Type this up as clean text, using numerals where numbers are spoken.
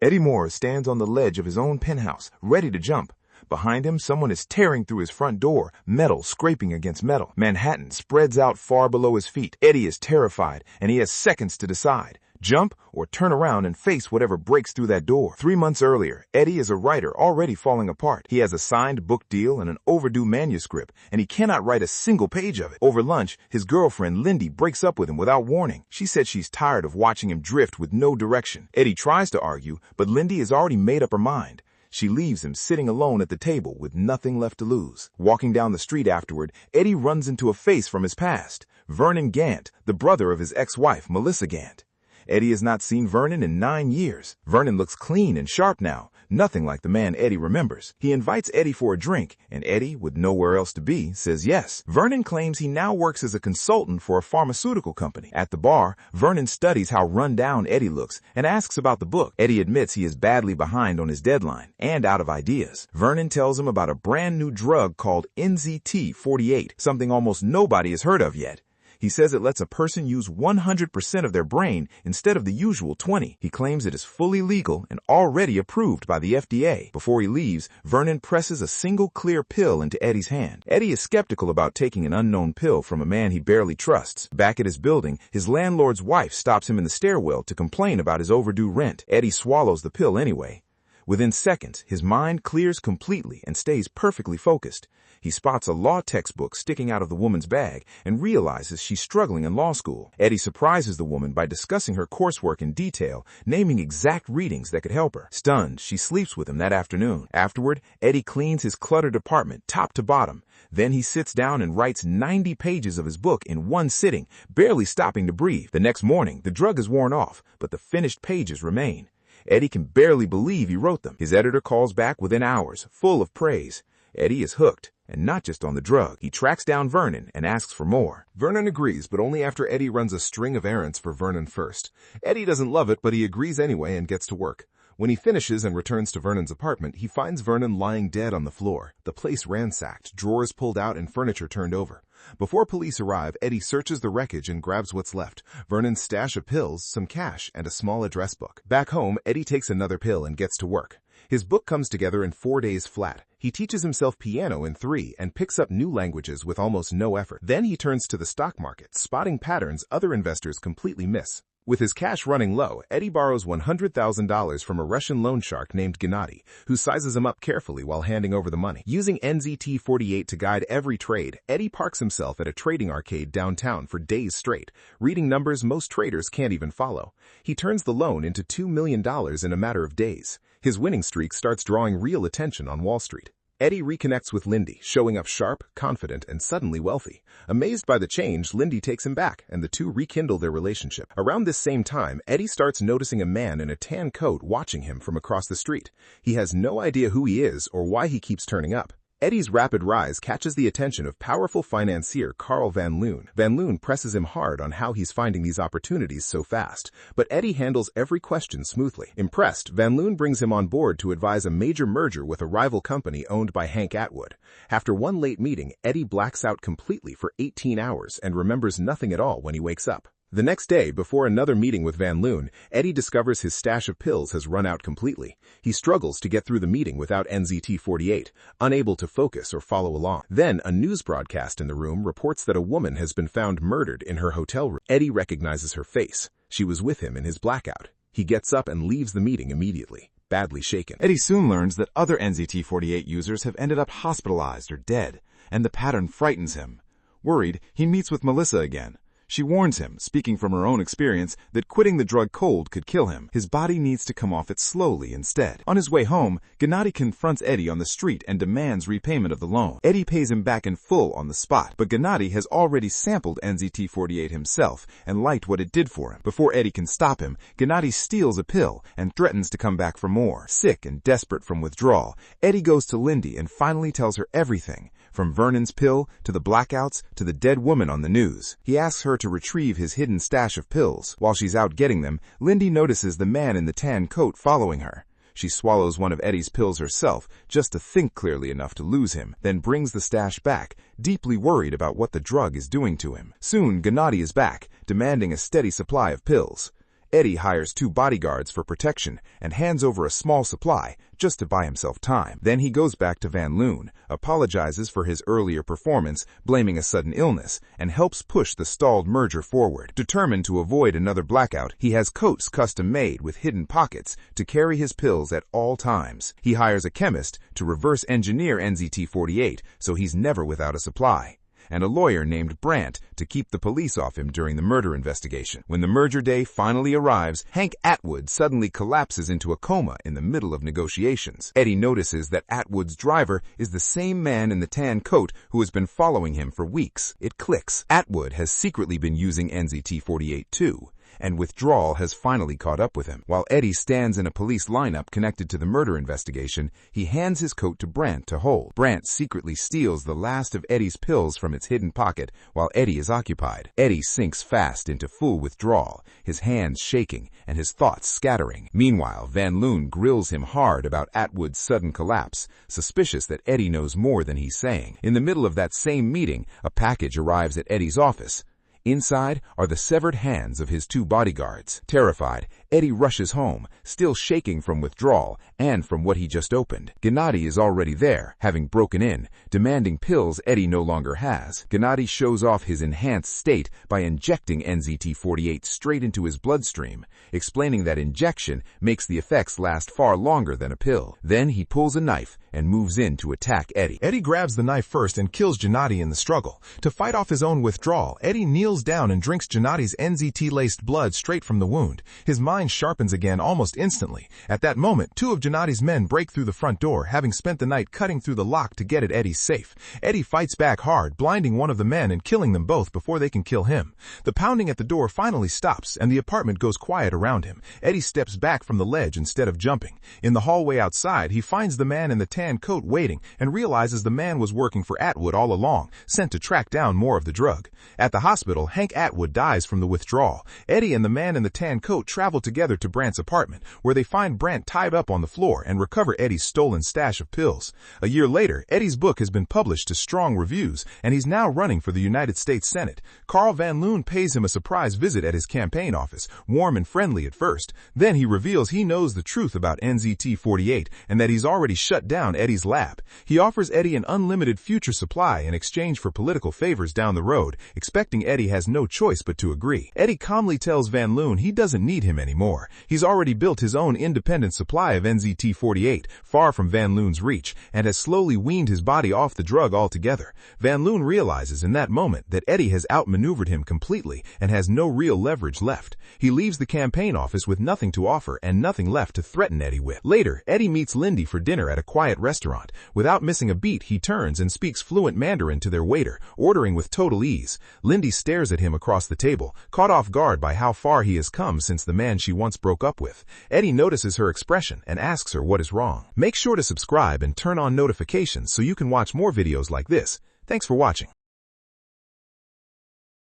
Eddie Moore stands on the ledge of his own penthouse, ready to jump. Behind him, someone is tearing through his front door, metal scraping against metal. Manhattan spreads out far below his feet. Eddie is terrified, and he has seconds to decide. Jump or turn around and face whatever breaks through that door. 3 months earlier, Eddie is a writer already falling apart. He has a signed book deal and an overdue manuscript, and he cannot write a single page of it. Over lunch, his girlfriend Lindy breaks up with him without warning. She said she's tired of watching him drift with no direction. Eddie tries to argue, but Lindy has already made up her mind. She leaves him sitting alone at the table with nothing left to lose. Walking down the street afterward, Eddie runs into a face from his past. Vernon Gant, the brother of his ex-wife, Melissa Gant. Eddie has not seen Vernon in 9 years. Vernon looks clean and sharp now, nothing like the man Eddie remembers. He invites Eddie for a drink, and Eddie, with nowhere else to be, says yes. Vernon claims he now works as a consultant for a pharmaceutical company. At the bar, Vernon studies how run down Eddie looks and asks about the book. Eddie admits he is badly behind on his deadline and out of ideas. Vernon tells him about a brand new drug called NZT-48, something almost nobody has heard of yet. He says it lets a person use 100% of their brain instead of the usual 20%. He claims it is fully legal and already approved by the FDA. Before he leaves, Vernon presses a single clear pill into Eddie's hand. Eddie is skeptical about taking an unknown pill from a man he barely trusts. Back at his building, his landlord's wife stops him in the stairwell to complain about his overdue rent. Eddie swallows the pill anyway. Within seconds, his mind clears completely and stays perfectly focused. He spots a law textbook sticking out of the woman's bag and realizes she's struggling in law school. Eddie surprises the woman by discussing her coursework in detail, naming exact readings that could help her. Stunned, she sleeps with him that afternoon. Afterward, Eddie cleans his cluttered apartment top to bottom. Then he sits down and writes 90 pages of his book in one sitting, barely stopping to breathe. The next morning, the drug is worn off, but the finished pages remain. Eddie can barely believe he wrote them. His editor calls back within hours, full of praise. Eddie is hooked, and not just on the drug. He tracks down Vernon and asks for more. Vernon agrees, but only after Eddie runs a string of errands for Vernon first. Eddie doesn't love it, but he agrees anyway and gets to work. When he finishes and returns to Vernon's apartment, he finds Vernon lying dead on the floor, the place ransacked, drawers pulled out and furniture turned over. Before police arrive, Eddie searches the wreckage and grabs what's left: Vernon's stash of pills, some cash, and a small address book. Back home, Eddie takes another pill and gets to work. His book comes together in 4 days flat. He teaches himself piano in 3 and picks up new languages with almost no effort. Then he turns to the stock market, spotting patterns other investors completely miss. With his cash running low, Eddie borrows $100,000 from a Russian loan shark named Gennady, who sizes him up carefully while handing over the money. Using NZT-48 to guide every trade, Eddie parks himself at a trading arcade downtown for days straight, reading numbers most traders can't even follow. He turns the loan into $2 million in a matter of days. His winning streak starts drawing real attention on Wall Street. Eddie reconnects with Lindy, showing up sharp, confident, and suddenly wealthy. Amazed by the change, Lindy takes him back, and the two rekindle their relationship. Around this same time, Eddie starts noticing a man in a tan coat watching him from across the street. He has no idea who he is or why he keeps turning up. Eddie's rapid rise catches the attention of powerful financier Carl Van Loon. Van Loon presses him hard on how he's finding these opportunities so fast, but Eddie handles every question smoothly. Impressed, Van Loon brings him on board to advise a major merger with a rival company owned by Hank Atwood. After one late meeting, Eddie blacks out completely for 18 hours and remembers nothing at all when he wakes up. The next day, before another meeting with Van Loon, Eddie discovers his stash of pills has run out completely. He struggles to get through the meeting without NZT-48, unable to focus or follow along. Then, a news broadcast in the room reports that a woman has been found murdered in her hotel room. Eddie recognizes her face. She was with him in his blackout. He gets up and leaves the meeting immediately, badly shaken. Eddie soon learns that other NZT-48 users have ended up hospitalized or dead, and the pattern frightens him. Worried, he meets with Melissa again. She warns him, speaking from her own experience, that quitting the drug cold could kill him. His body needs to come off it slowly instead. On his way home, Gennady confronts Eddie on the street and demands repayment of the loan. Eddie pays him back in full on the spot, but Gennady has already sampled NZT-48 himself and liked what it did for him. Before Eddie can stop him, Gennady steals a pill and threatens to come back for more. Sick and desperate from withdrawal, Eddie goes to Lindy and finally tells her everything, from Vernon's pill to the blackouts to the dead woman on the news. He asks her to retrieve his hidden stash of pills. While she's out getting them, Lindy notices the man in the tan coat following her. She swallows one of Eddie's pills herself, just to think clearly enough to lose him, then brings the stash back, deeply worried about what the drug is doing to him. Soon, Gennady is back, demanding a steady supply of pills. Eddie hires 2 bodyguards for protection and hands over a small supply just to buy himself time. Then he goes back to Van Loon, apologizes for his earlier performance, blaming a sudden illness, and helps push the stalled merger forward. Determined to avoid another blackout, he has coats custom-made with hidden pockets to carry his pills at all times. He hires a chemist to reverse engineer NZT-48 so he's never without a supply, and a lawyer named Brandt to keep the police off him during the murder investigation. When the merger day finally arrives, Hank Atwood suddenly collapses into a coma in the middle of negotiations. Eddie notices that Atwood's driver is the same man in the tan coat who has been following him for weeks. It clicks. Atwood has secretly been using NZT-48 too, and withdrawal has finally caught up with him. While Eddie stands in a police lineup connected to the murder investigation, he hands his coat to Brandt to hold. Brandt secretly steals the last of Eddie's pills from its hidden pocket while Eddie is occupied. Eddie sinks fast into full withdrawal, his hands shaking and his thoughts scattering. Meanwhile, Van Loon grills him hard about Atwood's sudden collapse, suspicious that Eddie knows more than he's saying. In the middle of that same meeting, a package arrives at Eddie's office. Inside are the severed hands of his 2 bodyguards. Terrified, Eddie rushes home, still shaking from withdrawal and from what he just opened. Gennady is already there, having broken in, demanding pills Eddie no longer has. Gennady shows off his enhanced state by injecting NZT-48 straight into his bloodstream, explaining that injection makes the effects last far longer than a pill. Then he pulls a knife and moves in to attack Eddie. Eddie grabs the knife first and kills Gennady in the struggle. To fight off his own withdrawal, Eddie kneels down and drinks Gennady's NZT-laced blood straight from the wound. His mind sharpens again almost instantly. At that moment, 2 of Gennady's men break through the front door, having spent the night cutting through the lock to get at Eddie's safe. Eddie fights back hard, blinding one of the men and killing them both before they can kill him. The pounding at the door finally stops, and the apartment goes quiet around him. Eddie steps back from the ledge instead of jumping. In the hallway outside, he finds the man in the tan coat waiting and realizes the man was working for Atwood all along, sent to track down more of the drug. At the hospital, Hank Atwood dies from the withdrawal. Eddie and the man in the tan coat travel together to Brandt's apartment, where they find Brandt tied up on the floor and recover Eddie's stolen stash of pills. A year later, Eddie's book has been published to strong reviews, and he's now running for the United States Senate. Carl Van Loon pays him a surprise visit at his campaign office, warm and friendly at first. Then he reveals he knows the truth about NZT-48 and that he's already shut down Eddie's lab. He offers Eddie an unlimited future supply in exchange for political favors down the road, expecting Eddie has no choice but to agree. Eddie calmly tells Van Loon he doesn't need him anymore. He's already built his own independent supply of NZT-48, far from Van Loon's reach, and has slowly weaned his body off the drug altogether. Van Loon realizes in that moment that Eddie has outmaneuvered him completely and has no real leverage left. He leaves the campaign office with nothing to offer and nothing left to threaten Eddie with. Later, Eddie meets Lindy for dinner at a quiet restaurant. Without missing a beat, he turns and speaks fluent Mandarin to their waiter, ordering with total ease. Lindy stares at him across the table, caught off guard by how far he has come since the man she once broke up with. Eddie notices her expression and asks her what is wrong. Make sure to subscribe and turn on notifications so you can watch more videos like this. Thanks for watching.